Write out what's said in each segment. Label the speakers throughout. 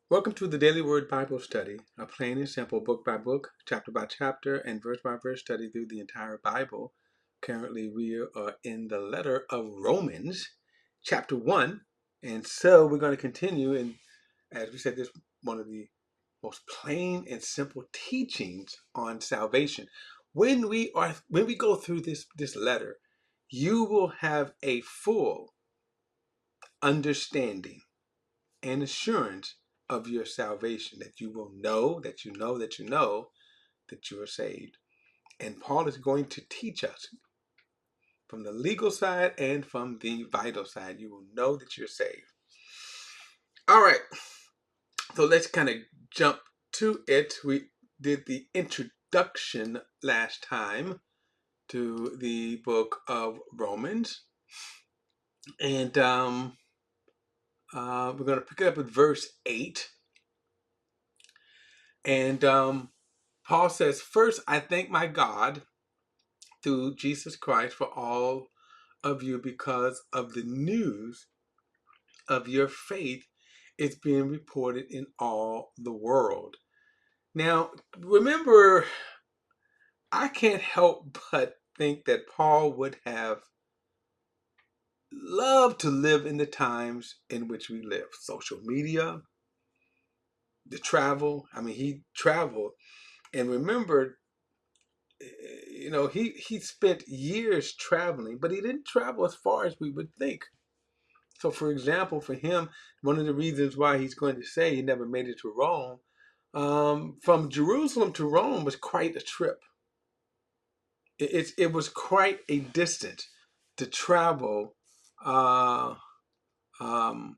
Speaker 1: Welcome to the Daily Word Bible Study, a plain and simple book by book, chapter by chapter, and verse by verse study through the entire Bible. Currently, we are in the letter of Romans, chapter 1. And so we're going to continue. And as we said, this is one of the most plain and simple teachings on salvation. When we go through this letter, you will have a full understanding and assurance of your salvation, that you will know that you know that you know that you are saved. And Paul is going to teach us from the legal side and from the vital side. You will know that you're saved. All right, so let's kind of jump to it. We did the introduction last time to the book of Romans, and we're going to pick it up with verse 8. And Paul says, "First, I thank my God through Jesus Christ for all of you because of the news of your faith is being reported in all the world." Now, remember, I can't help but think that Paul would have loved to live in the times in which we live. Social media, the travel. I mean, he traveled. And remember, he spent years traveling, but he didn't travel as far as we would think. So, for example, for him, one of the reasons why he's going to say he never made it to Rome, from Jerusalem to Rome was quite a trip. It was quite a distance to travel. Uh, um,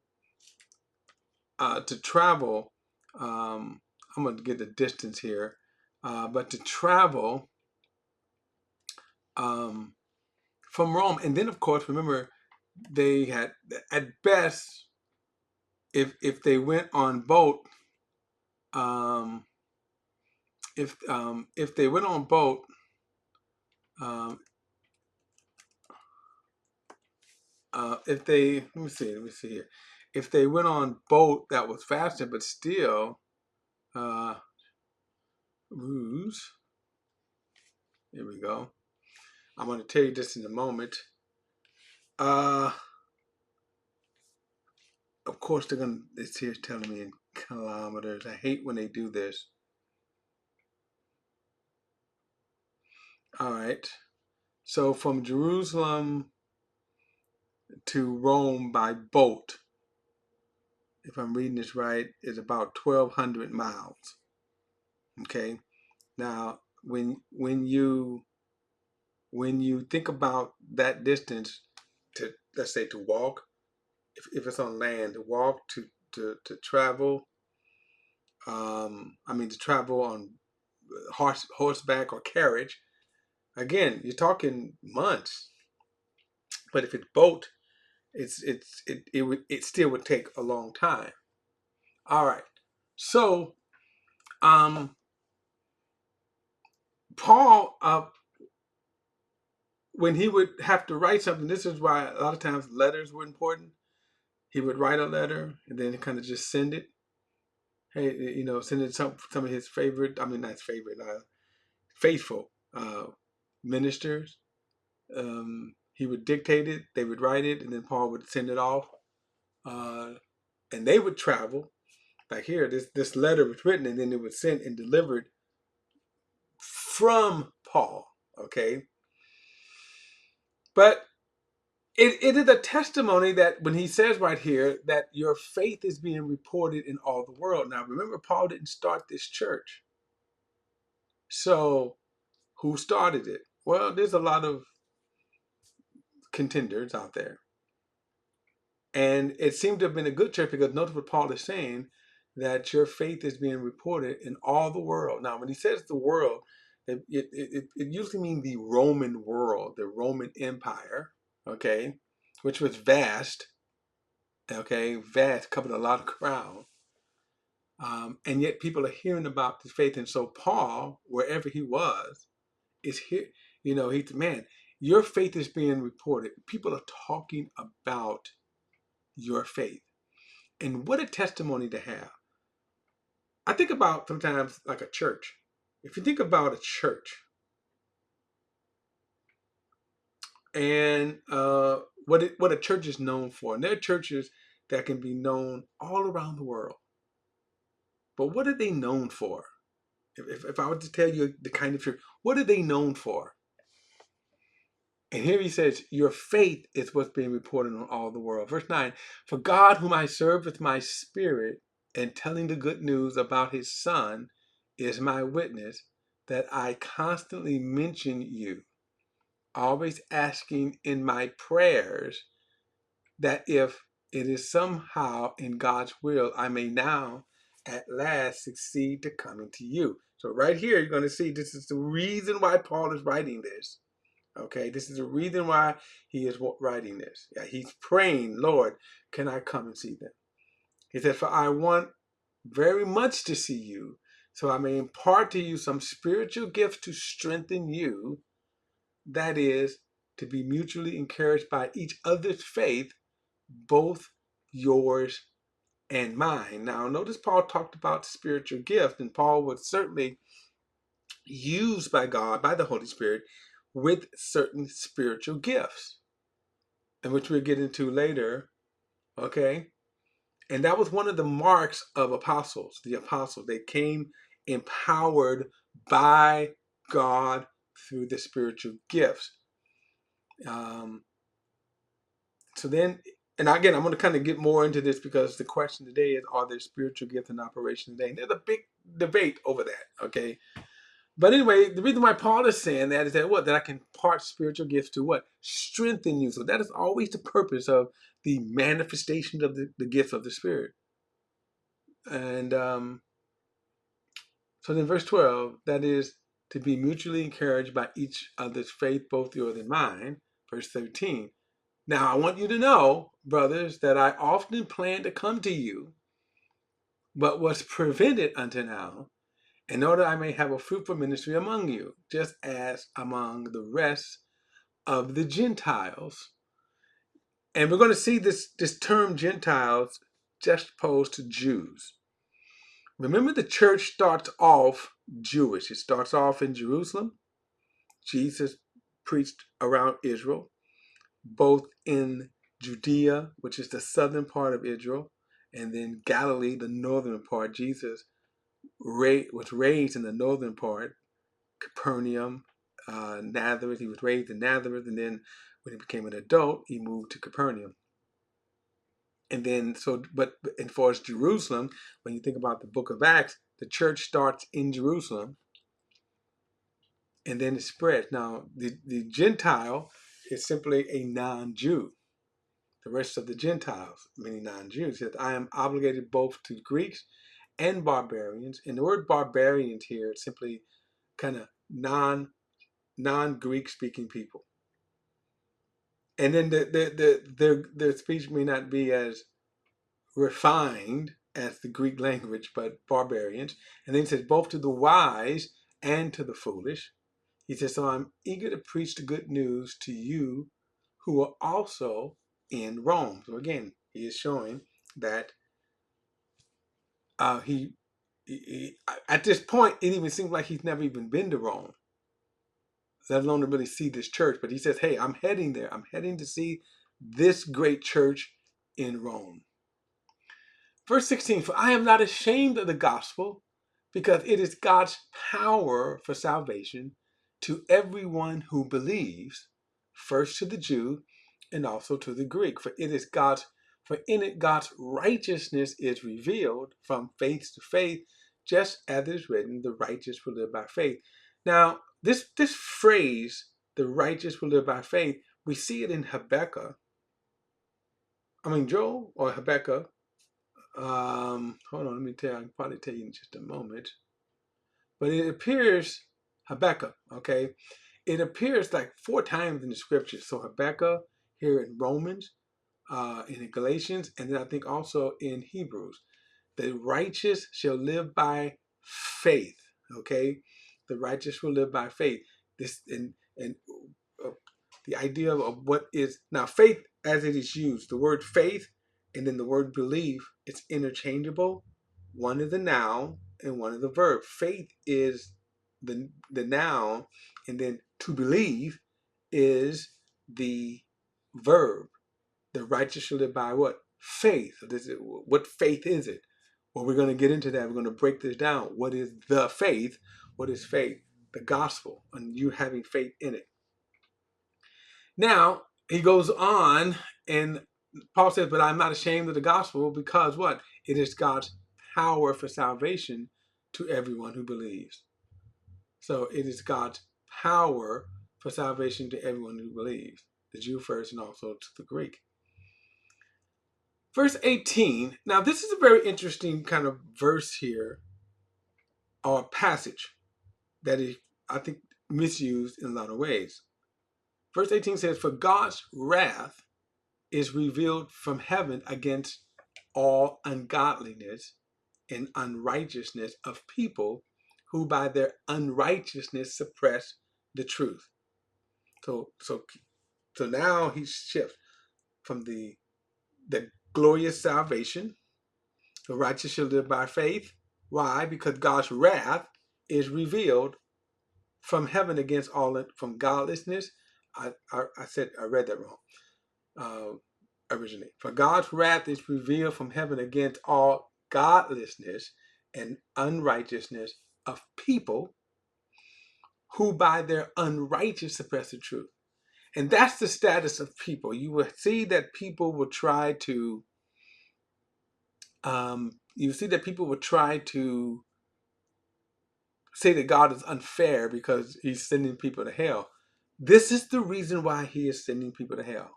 Speaker 1: to travel. I'm going to get the distance here, but to travel um, from Rome, and then of course, remember, they had at best, if they went on boat, um, if they went on boat, um, if they let me see here, if they went on boat that was faster, but still, uh, ruse. Here we go. I'm going to tell you this in a moment. Uh, of course, they're going to. It's here telling me in kilometers. I hate when they do this. All right. So from Jerusalem to Rome by boat, if I'm reading this right, is about 1,200 miles. Okay. Now, when you think about that distance, to, let's say, to walk, if it's on land, to walk, to travel, to travel on horseback or carriage, again, you're talking months. But if it's boat, it still would take a long time. All right. So, um, Paul, when he would have to write something, this is why a lot of times letters were important. He would write a letter and then kind of just send it. Hey, send it to some of his favorite, I mean, not his favorite, faithful ministers. He would dictate it, they would write it, and then Paul would send it off. Uh, and they would travel. Like here, this letter was written, and then it was sent and delivered from Paul. Okay, but it is a testimony that when he says right here that your faith is being reported in all the world. Now, remember, Paul didn't start this church. So, who started it? Well, there's a lot of contenders out there. And it seemed to have been a good church because notice what Paul is saying, that your faith is being reported in all the world. Now, when he says the world, it usually means the Roman world, the Roman Empire, okay, which was vast, okay, vast, covered a lot of ground. And yet people are hearing about this faith. And so Paul, wherever he was, is here. He's, man, your faith is being reported. People are talking about your faith. And what a testimony to have. I think about sometimes like a church. If you think about a church and what a church is known for, and there are churches that can be known all around the world. But what are they known for? If I were to tell you the kind of church, what are they known for? And here he says, your faith is what's being reported on all the world. Verse 9, for God, whom I serve with my spirit and telling the good news about his son, is my witness that I constantly mention you, always asking in my prayers that if it is somehow in God's will, I may now at last succeed to coming to you. So right here, you're going to see this is the reason why Paul is writing this. Okay, this is the reason why he is writing this. Yeah, he's praying, Lord, can I come and see them? He said, for I want very much to see you, so I may impart to you some spiritual gifts to strengthen you, that is, to be mutually encouraged by each other's faith, both yours and mine. Now, notice Paul talked about spiritual gift, and Paul was certainly used by God, by the Holy Spirit, with certain spiritual gifts, and which we'll get into later, okay? And that was one of the marks of apostles, the apostles. They came empowered by God through the spiritual gifts. So then, and again, I'm going to kind of get more into this because the question today is, are there spiritual gifts in operation today? And there's a big debate over that, okay? But anyway, the reason why Paul is saying that is that what? That I can impart spiritual gifts to what? Strengthen you. So that is always the purpose of the manifestation of the gift of the Spirit. And so then verse 12, that is to be mutually encouraged by each other's faith, both yours and mine. Verse 13. Now I want you to know, brothers, that I often planned to come to you, but was prevented until now, in order I may have a fruitful ministry among you, just as among the rest of the Gentiles. And we're going to see this term Gentiles juxtaposed to Jews. Remember, the church starts off Jewish. It starts off in Jerusalem. Jesus preached around Israel, both in Judea, which is the southern part of Israel, and then Galilee, the northern part. Jesus was raised in the northern part, Capernaum, Nazareth. He was raised in Nazareth, and then when he became an adult, he moved to Capernaum. And then, and for as Jerusalem, when you think about the book of Acts, the church starts in Jerusalem, and then it spreads. Now, the Gentile is simply a non-Jew. The rest of the Gentiles, meaning non-Jews, says, I am obligated both to Greeks and barbarians. And the word barbarians here is simply kind of non-Greek speaking people. And then their speech may not be as refined as the Greek language, but barbarians. And then he says, both to the wise and to the foolish. He says, so I'm eager to preach the good news to you who are also in Rome. So again, he is showing that he at this point, it even seems like he's never even been to Rome, let alone to really see this church. But he says, hey, I'm heading there. I'm heading to see this great church in Rome. Verse 16, for I am not ashamed of the gospel, because it is God's power for salvation to everyone who believes, first to the Jew and also to the Greek. For in it God's righteousness is revealed from faith to faith, just as it is written, the righteous will live by faith. Now, this phrase, the righteous will live by faith, we see it in Joel or Habakkuk. Hold on, I can probably tell you in just a moment. But it appears, Habakkuk, okay? It appears like 4 times in the scriptures. So Habakkuk here in Romans, in Galatians, and then I think also in Hebrews. The righteous shall live by faith, okay? The righteous will live by faith. This and the idea of what is, now faith as it is used, the word faith and then the word believe, it's interchangeable. One is the noun and one is the verb. Faith is the noun, and then to believe is the verb. The righteous shall live by what? Faith. What faith is it? Well, we're going to get into that. We're going to break this down. What is the faith? What is faith? The gospel, and you having faith in it. Now, he goes on, and Paul says, but I'm not ashamed of the gospel because what? It is God's power for salvation to everyone who believes. So it is God's power for salvation to everyone who believes, the Jew first and also to the Greek. Verse 18, now this is a very interesting kind of verse here, or passage, that is, I think, misused in a lot of ways. Verse 18 says, for God's wrath is revealed from heaven against all ungodliness and unrighteousness of people who by their unrighteousness suppress the truth. So now he shifts from the glorious salvation. The righteous shall live by faith. Why? Because God's wrath is revealed from heaven against all, from godlessness. I read that wrong originally. For God's wrath is revealed from heaven against all godlessness and unrighteousness of people who by their unrighteous suppress the truth. And that's the status of people. You will see that people will try to say that God is unfair because he's sending people to hell. This is the reason why he is sending people to hell.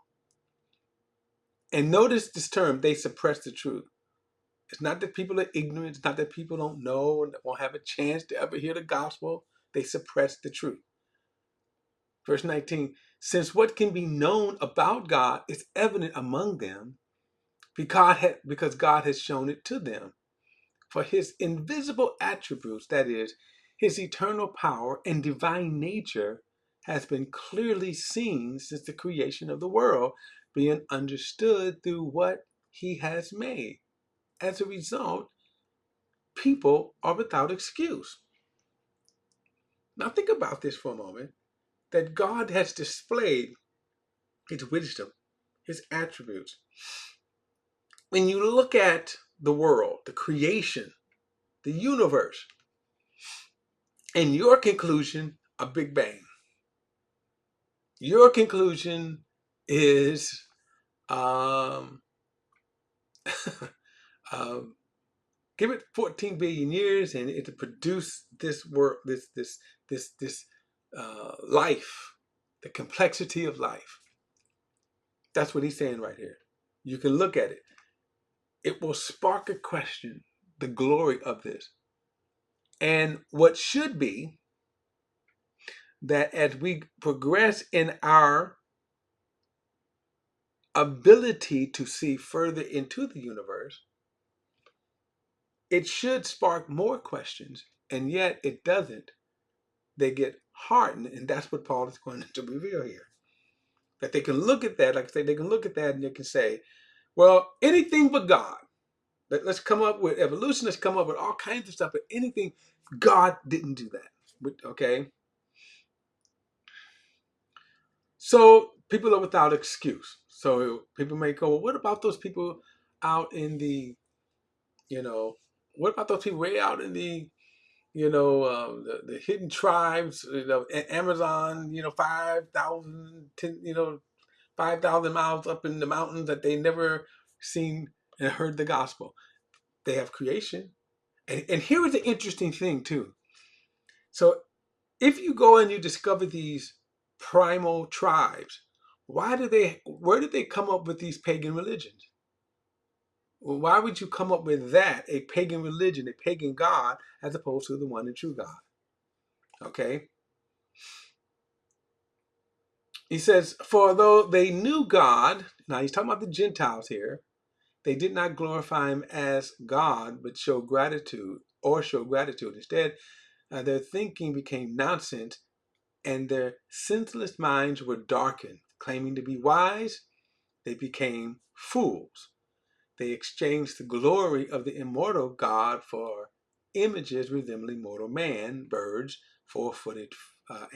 Speaker 1: And notice this term, they suppress the truth. It's not that people are ignorant. It's not that people don't know and won't have a chance to ever hear the gospel. They suppress the truth. Verse 19, since what can be known about God is evident among them because God has shown it to them. For his invisible attributes, that is, his eternal power and divine nature, has been clearly seen since the creation of the world, being understood through what he has made. As a result, people are without excuse. Now think about this for a moment, that God has displayed his wisdom, his attributes. When you look at the world, the creation, the universe, and your conclusion, a Big Bang. Your conclusion is give it 14 billion years and it'll produce this work, this life, the complexity of life. That's what he's saying right here. You can look at it. It will spark a question, the glory of this. And what should be that as we progress in our ability to see further into the universe, it should spark more questions, and yet it doesn't. They get hardened, and that's what Paul is going to reveal here. That they can look at that, like I say, they can look at that and they can say, well, anything but God. Let's come up with evolution, let's come up with all kinds of stuff, but anything, God didn't do that. Okay? So people are without excuse. So people may go, well, what about those people out in the, what about those people way out in the, the hidden tribes, Amazon, 5,000, 5,000 miles up in the mountains that they never seen and heard the gospel. They have creation. And here is the interesting thing too. So if you go and you discover these primal tribes, where did they come up with these pagan religions? Well, why would you come up with that, a pagan religion, a pagan God, as opposed to the one and true God? Okay. He says, for though they knew God, now he's talking about the Gentiles here, they did not glorify him as God, but show gratitude. Instead, their thinking became nonsense, and their senseless minds were darkened. Claiming to be wise, they became fools. They exchanged the glory of the immortal God for images resembling mortal man, birds, four-footed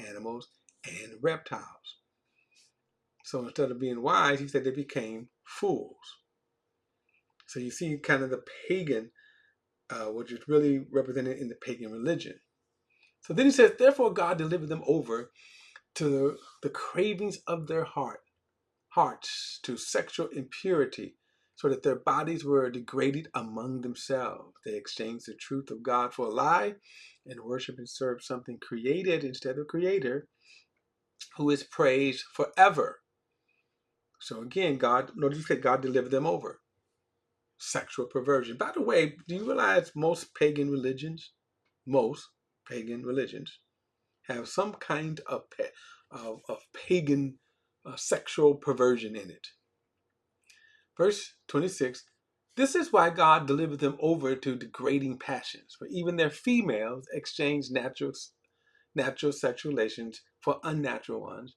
Speaker 1: animals, and reptiles. So instead of being wise, he said they became fools. So you see kind of the pagan, which is really represented in the pagan religion. So then he says, therefore God delivered them over to the cravings of their hearts, to sexual impurity, so that their bodies were degraded among themselves. They exchanged the truth of God for a lie and worship and serve something created instead of Creator, who is praised forever. So again, notice you said God delivered them over. Sexual perversion. By the way, do you realize most pagan religions have some kind of pagan sexual perversion in it? Verse 26, this is why God delivered them over to degrading passions, for even their females exchanged natural sexual relations for unnatural ones.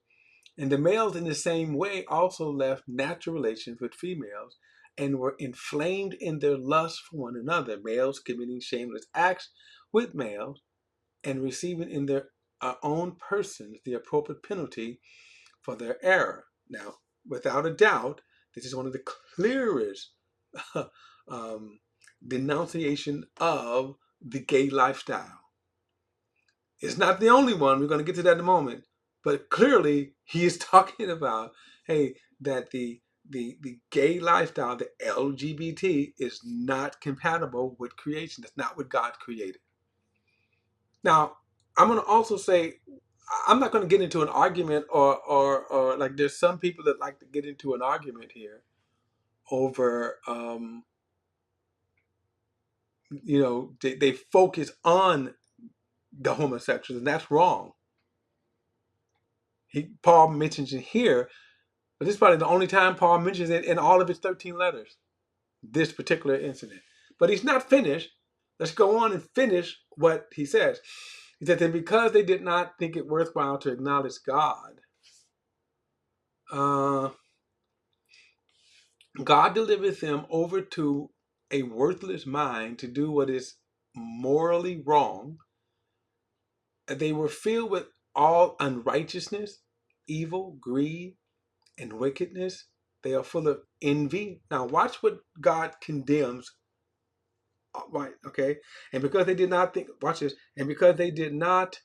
Speaker 1: And the males in the same way also left natural relations with females and were inflamed in their lust for one another, males committing shameless acts with males and receiving in their own persons the appropriate penalty for their error. Now, without a doubt, this is one of the clearest denunciation of the gay lifestyle. It's not the only one. We're going to get to that in a moment. But clearly, he is talking about, hey, that the gay lifestyle, the LGBT, is not compatible with creation. That's not what God created. Now, I'm going to also say, I'm not going to get into an argument or like there's some people that like to get into an argument here over, they focus on the homosexuals, and that's wrong. Paul mentions it here, but this is probably the only time Paul mentions it in all of his 13 letters, this particular incident. But he's not finished. Let's go on and finish what he says. He said that because they did not think it worthwhile to acknowledge God, God delivers them over to a worthless mind to do what is morally wrong. They were filled with all unrighteousness, evil, greed, and wickedness. They are full of envy. Now watch what God condemns. Right, okay? And because they did not think, watch this, and because they did not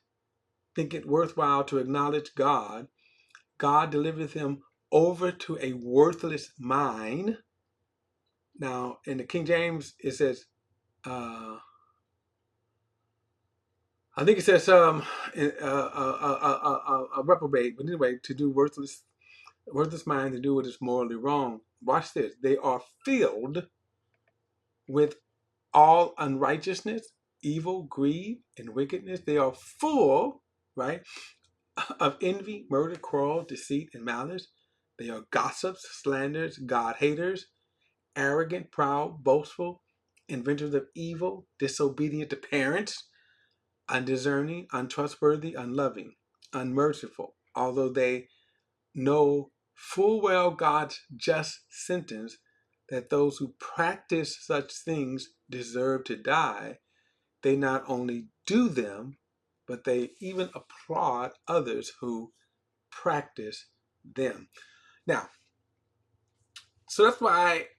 Speaker 1: think it worthwhile to acknowledge God, God delivered them over to a worthless mind. Now, in the King James, it says, I think it says a reprobate, but anyway, to do worthless mind, to do what is morally wrong. Watch this. They are filled with all unrighteousness, evil, greed, and wickedness. They are full, right, of envy, murder, quarrel, deceit, and malice. They are gossips, slanderers, God haters, arrogant, proud, boastful, inventors of evil, disobedient to parents, undiscerning, untrustworthy, unloving, unmerciful. Although they know full well God's just sentence that those who practice such things deserve to die, they not only do them, but they even applaud others who practice them. Now, so that's why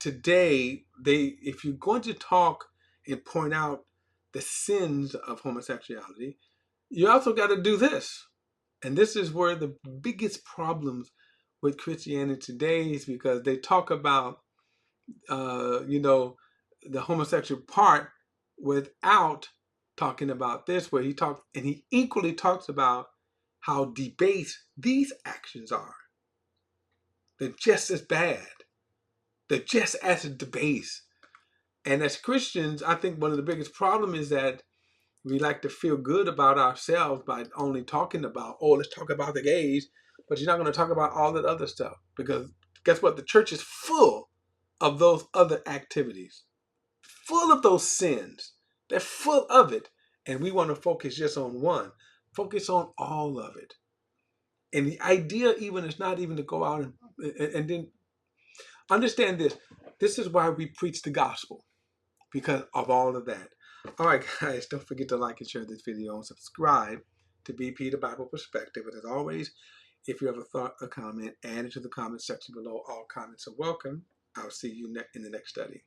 Speaker 1: today, if you're going to talk and point out the sins of homosexuality, you also got to do this. And this is where the biggest problems with Christianity today is, because they talk about, the homosexual part without talking about this, where he equally talks about how debased these actions are. They're just as bad. They're just as debased. And as Christians, I think one of the biggest problems is that we like to feel good about ourselves by only talking about, oh, let's talk about the gays, but you're not going to talk about all that other stuff. Because guess what? The church is full of those other activities, full of those sins. They're full of it. And we want to focus just on one. Focus on all of it. And the idea even is not even to go out and then understand this. This is why we preach the gospel, because of all of that. All right, guys, don't forget to like and share this video and subscribe to BP the Bible Perspective. And as always, if you have a thought, a comment, add it to the comment section below. All comments are welcome. I'll see you in the next study.